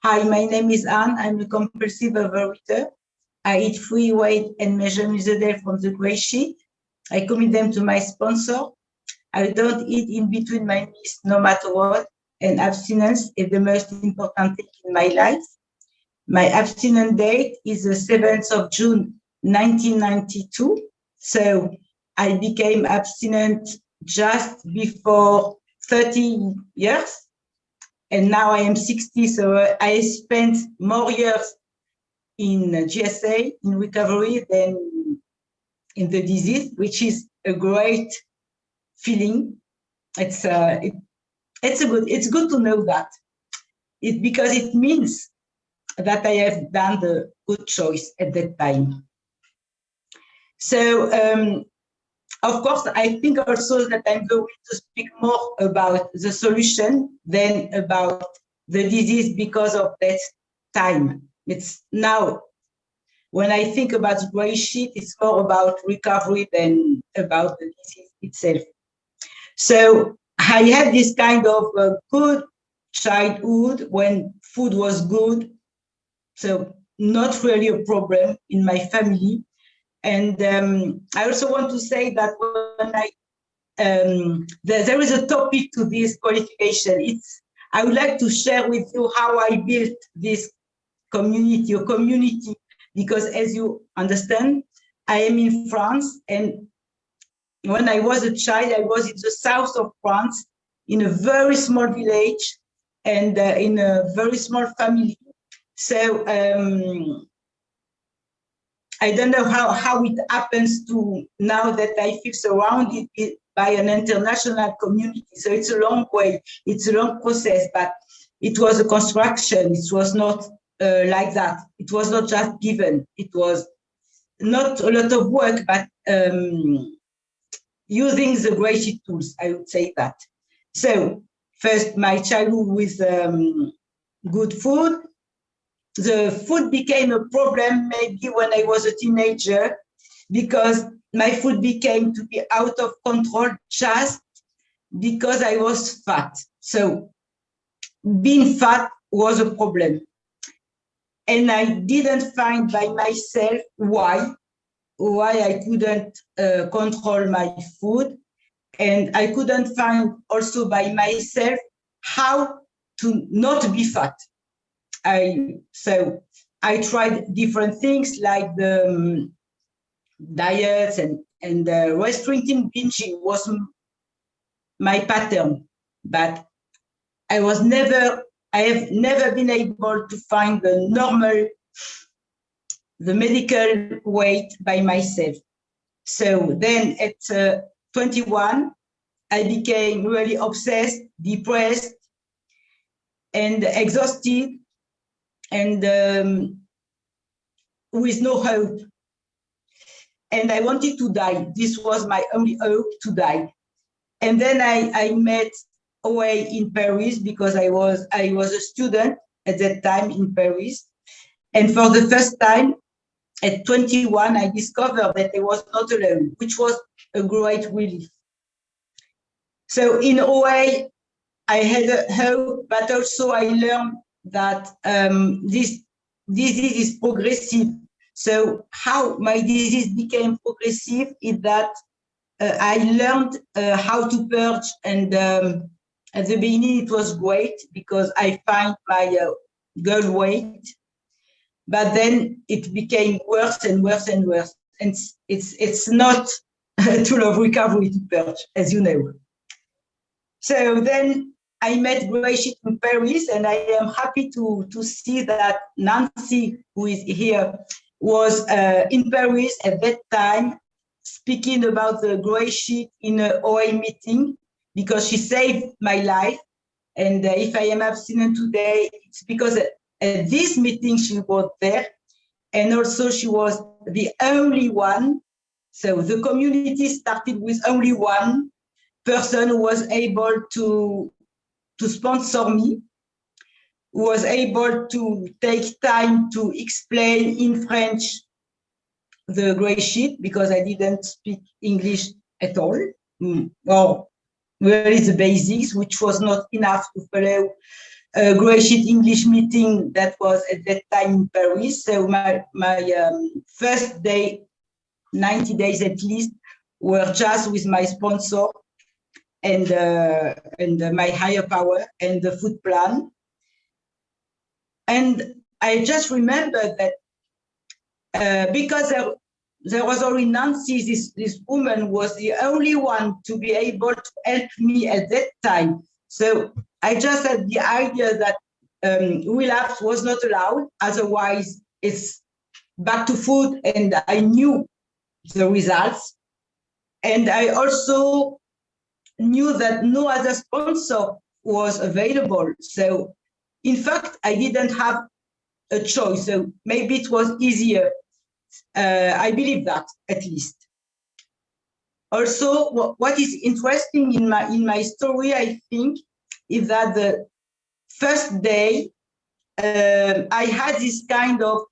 Hi, my name is Anne. I'm a compulsive overeater. I eat free weight and measure meals a day from the gray sheet. I commit them to my sponsor. I don't eat in between my meals no matter what, and abstinence is the most important thing in my life. My abstinent date is the 7th of June, 1992. So I became abstinent just before 30 years. And now I am 60, so I spent more years in GSA, in recovery, than in the disease, which is a great feeling. It's good to know that. Because it means that I have done the good choice at that time. So, of course, I think also that I'm going to speak more about the solution than about the disease because of that time. It's now, when I think about gray sheet, it's more about recovery than about the disease itself. So I had this kind of good childhood when food was good. So not really a problem in my family. And I also want to say that when there is a topic to this qualification. I would like to share with you how I built this community, because as you understand, I am in France, and when I was a child, I was in the south of France, in a very small village, and in a very small family. So I don't know how it happens to now that I feel surrounded by an international community. So it's a long way, it's a long process, but it was a construction. It was not like that. It was not just given. It was not a lot of work, but using the GreySheet tools, I would say that. So first, my childhood with good food. The food became a problem maybe when I was a teenager, because my food became to be out of control just because I was fat. So being fat was a problem. And I didn't find by myself why I couldn't control my food. And I couldn't find also by myself how to not be fat. So I tried different things like the diets and restricting binging was my pattern, but I have never been able to find the medical weight by myself. So then at 21, I became really obsessed, depressed, and exhausted, and with no hope. And I wanted to die. This was my only hope, to die. And then I met OA in Paris, because I was a student at that time in Paris. And for the first time at 21, I discovered that I was not alone, which was a great relief. So in OA, I had a hope, but also I learned that this disease is progressive. So how my disease became progressive is that I learned how to purge, and at the beginning it was great because I found my goal weight, but then it became worse and worse and worse. And it's not a tool of recovery to purge, as you know. So then I met GreySheet in Paris, and I am happy to see that Nancy, who is here, was in Paris at that time, speaking about the GreySheet in an OA meeting, because she saved my life. And if I am abstinent today, it's because at this meeting she was there, and also she was the only one. So the community started with only one person who was able to sponsor me, who was able to take time to explain in French the GreySheet, because I didn't speak English at all, or really the basics, which was not enough to follow a GreySheet English meeting that was at that time in Paris. So my first day, 90 days at least, were just with my sponsor and my higher power and the food plan. And I just remember that because there was only Nancy, this woman was the only one to be able to help me at that time. So I just had the idea that relapse was not allowed, otherwise it's back to food, and I knew the results. And I also knew that no other sponsor was available. So in fact, I didn't have a choice. So maybe it was easier. I believe that, at least. Also, what is interesting in my story, I think, is that the first day I had this kind of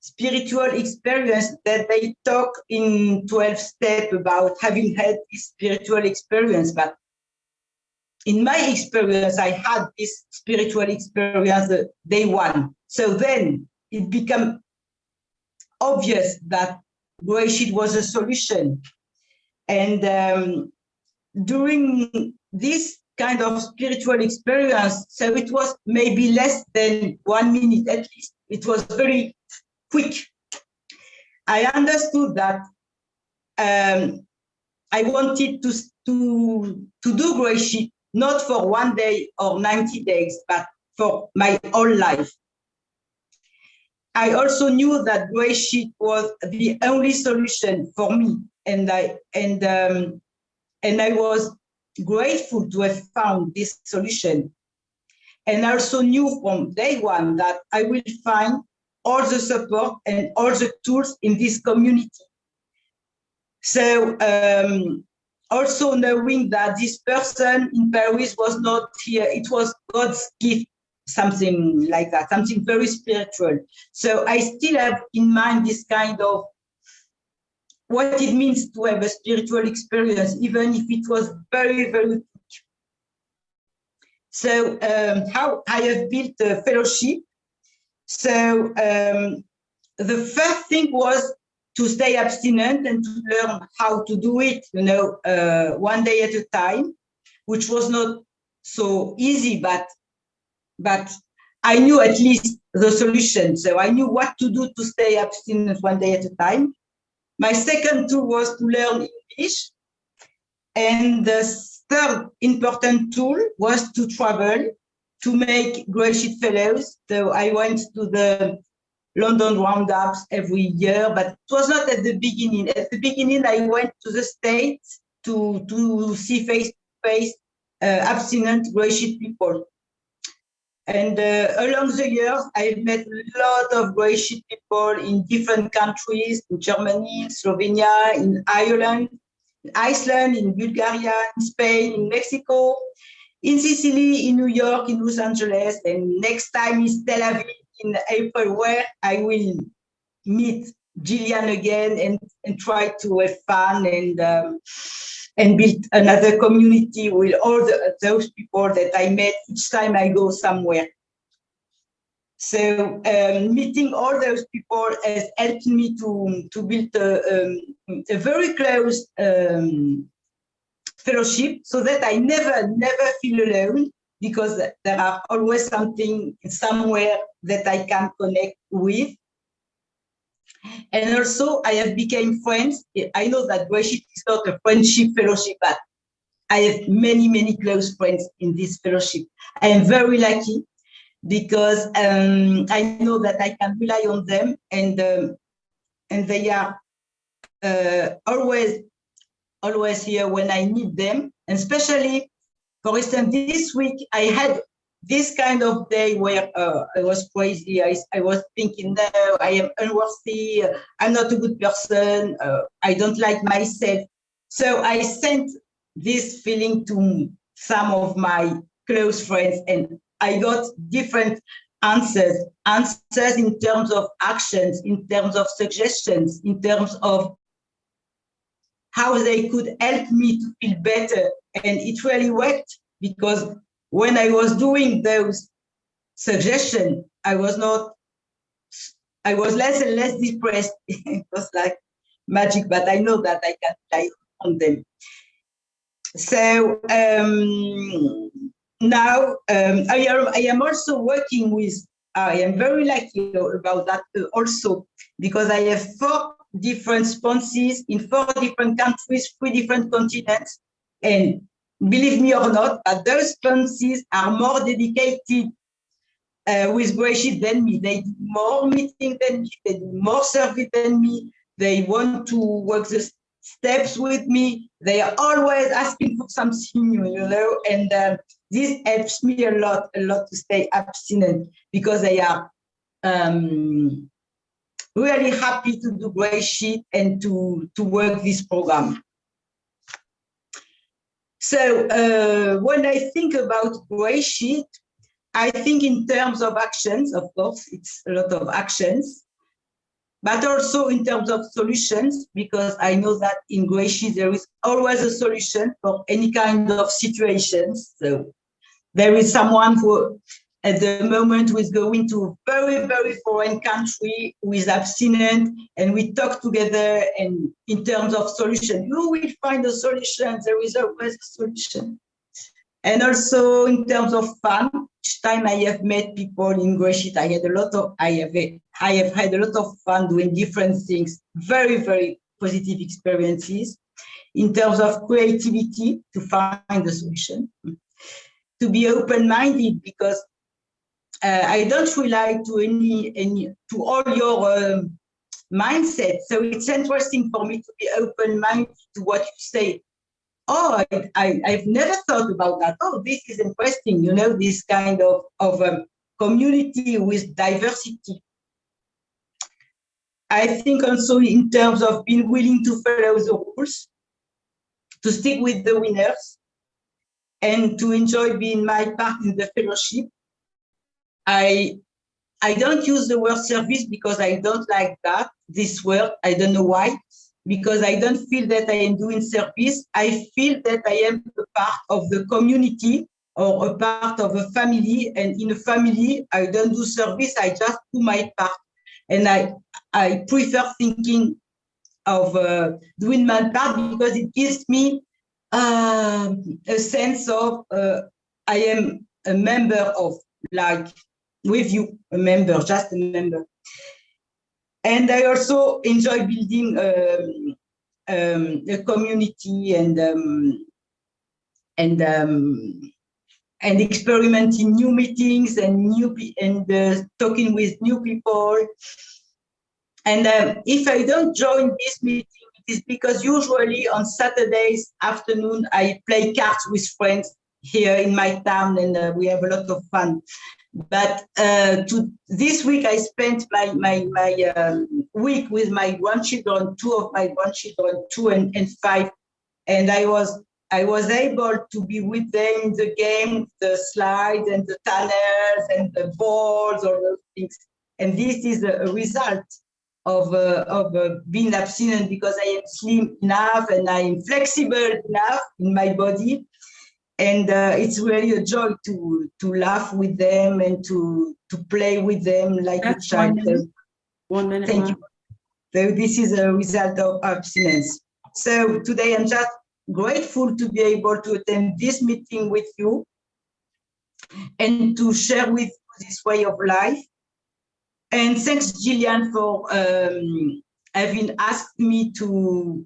spiritual experience that they talk in 12 steps about having had this spiritual experience. But in my experience, I had this spiritual experience day one. So then it became obvious that GreySheet was a solution. And during this kind of spiritual experience, so it was maybe less than 1 minute at least. It was very quick. I understood that I wanted to do GreySheet not for 1 day or 90 days, but for my whole life. I also knew that GreySheet was the only solution for me, and I was grateful to have found this solution. And I also knew from day one that I will find all the support and all the tools in this community. So also knowing that this person in Paris was not here, it was God's gift, something like that, something very spiritual. So I still have in mind this kind of what it means to have a spiritual experience, even if it was very, very quick. So how I have built a fellowship. So the first thing was to stay abstinent and to learn how to do it, 1 day at a time, which was not so easy, but I knew at least the solution. So I knew what to do to stay abstinent 1 day at a time. My second tool was to learn English. And the third important tool was to travel, to make GreySheet fellows. So I went to the London roundups every year, but it was not at the beginning. At the beginning, I went to the States to see face-to-face abstinent GreySheet people. And along the years, I've met a lot of GreySheet people in different countries, in Germany, in Slovenia, in Ireland, in Iceland, in Bulgaria, in Spain, in Mexico, in Sicily, in New York, in Los Angeles, and next time is Tel Aviv in April, where I will meet Gillian again and try to have fun and build another community with all those people that I met each time I go somewhere. So meeting all those people has helped me to build a very close fellowship, so that I never feel alone, because there are always something somewhere that I can connect with. And also I have become friends. I know that GreySheet is not a friendship fellowship, but I have many, many close friends in this fellowship. I am very lucky because I know that I can rely on them, and they are always here when I need them. And especially, for instance, this week I had this kind of day where I was crazy. I was thinking, no, I am unworthy. I'm not a good person. I don't like myself. So I sent this feeling to some of my close friends, and I got different answers in terms of actions, in terms of suggestions, in terms of how they could help me to feel better. And it really worked, because when I was doing those suggestion, I was less and less depressed. It was like magic, but I know that I can rely on them. So now I am also working with, I am very lucky about that also, because I have 4 different sponsors in 4 different countries, 3 different continents. And believe me or not, those sponsors are more dedicated with GreySheet than me. They do more meetings than me, they do more survey than me. They want to work the steps with me. They are always asking for something new, and this helps me a lot to stay abstinent, because they are really happy to do GreySheet and to work this program. So when I think about GreySheet, I think in terms of actions. Of course, it's a lot of actions, but also in terms of solutions, because I know that in GreySheet there is always a solution for any kind of situations. So there is someone who at the moment who is going to a very, very foreign country who is abstinent, and we talk together, and in terms of solution, you will find a solution. There is always a solution. And also in terms of fun, each time I have met people in GreySheet, I have had a lot of fun doing different things, very, very positive experiences. In terms of creativity, to find a solution, to be open-minded, because I don't rely to all your mindset. So it's interesting for me to be open-minded to what you say. Oh, I've never thought about that. Oh, this is interesting, this kind of community with diversity. I think also in terms of being willing to follow the rules, to stick with the winners, and to enjoy being my part in the fellowship. I don't use the word service because I don't like this word. I don't know why. Because I don't feel that I am doing service. I feel that I am a part of the community or a part of a family. And in a family, I don't do service, I just do my part. And I prefer thinking of doing my part, because it gives me a sense of I am a member of, like with you, just a member. And I also enjoy building a community and experimenting new meetings and talking with new people. And if I don't join this meeting, it is because usually on Saturdays afternoon I play cards with friends here in my town, and we have a lot of fun. But this week I spent my week with my grandchildren, 2 of my grandchildren, 2 and 5, and I was able to be with them in the game, the slides and the tunnels and the balls, all those things. And this is a result of being abstinent, because I am slim enough and I am flexible enough in my body. And it's really a joy to laugh with them and to play with them like a child. 1 minute. Thank you. So this is a result of abstinence. So today I'm just grateful to be able to attend this meeting with you and to share with you this way of life. And thanks, Gillian, for having asked me to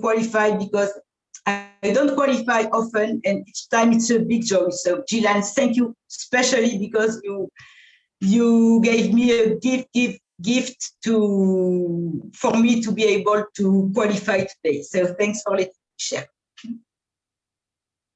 qualify, because I don't qualify often, and each time it's a big joy. So, Gillian, thank you, especially because you gave me a gift for me to be able to qualify today. So, thanks for letting me share.